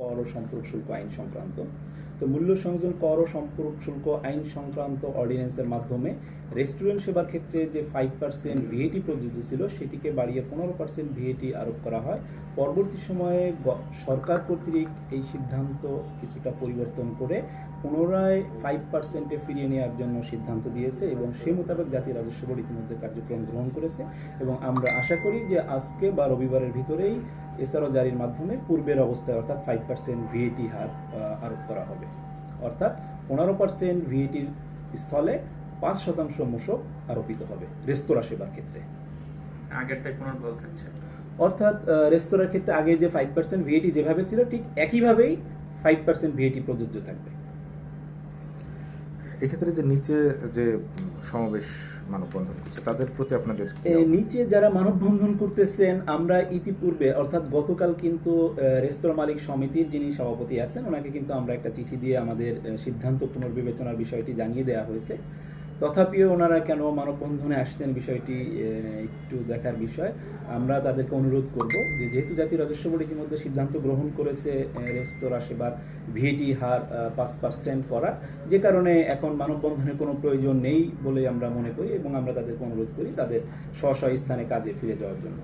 কর ও সম্পর্ক শুল্ক আইন সংক্রান্ত। তো মূল্য সংযোজন কর ও সম্পর্ক শুল্ক আইন সংক্রান্ত অর্ডিন্যান্সের মাধ্যমে রেস্টুরেন্ট সেবার ক্ষেত্রে যে 5% ভিএটি প্রযোজ্য ছিল সেটিকে বাড়িয়ে 15% ভিএটি আরোপ করা হয়। পরবর্তী সময়ে সরকার কর্তৃক এই সিদ্ধান্ত কিছুটা পরিবর্তন করে পুনরায় 5%-এ ফিরিয়ে নেওয়ার জন্য সিদ্ধান্ত দিয়েছে এবং সে মোতাবেক জাতীয় রাজস্ব বোর্ড ইতিমধ্যে কার্যক্রম গ্রহণ করেছে এবং আমরা আশা করি যে আজকে বা রবিবারের ভিতরেই এসআরও জারির মাধ্যমে পূর্বের অবস্থায় অর্থাৎ 5% ভিএটি হার আরোপ করা হবে, অর্থাৎ 15% ভিএটির স্থলে 5% মূসক আরোপিত হবে রেস্তোরাঁ সেবার ক্ষেত্রে। আগেরটাই পুনর্বহাল থাকছে, অর্থাৎ রেস্তোরাঁর ক্ষেত্রে আগে যে 5% ভিএটি যেভাবে ছিল ঠিক একইভাবেই 5% ভিএটি প্রযোজ্য থাকবে। এক্ষেত্রে যে নিচে যে সমাবেশ মানববন্ধন করছে তাদের প্রতি আপনাদের নিচে যারা মানববন্ধন করতেছেন, আমরা ইতিপূর্বে অর্থাৎ গতকাল কিন্তু রেস্তোরাঁ মালিক সমিতির যিনি সভাপতি আছেন ওনাকে কিন্তু আমরা একটা চিঠি দিয়ে আমাদের সিদ্ধান্ত পুনর্বিবেচনার বিষয়টি জানিয়ে দেওয়া হয়েছে। তথাপিও ওনারা কেন মানববন্ধনে আসছেন বিষয়টি একটু দেখার বিষয়। আমরা তাদেরকে অনুরোধ করব যে যেহেতু জাতীয় রাজস্ব বোর্ড ইতিমধ্যে সিদ্ধান্ত গ্রহণ করেছে রেস্তোরাঁ সেবার ভিএটি হার 5% করা, যে কারণে এখন মানববন্ধনের কোনো প্রয়োজন নেই বলে আমরা মনে করি এবং আমরা তাদেরকে অনুরোধ করি তাদের স্ব স্থানে কাজে ফিরে যাওয়ার জন্য।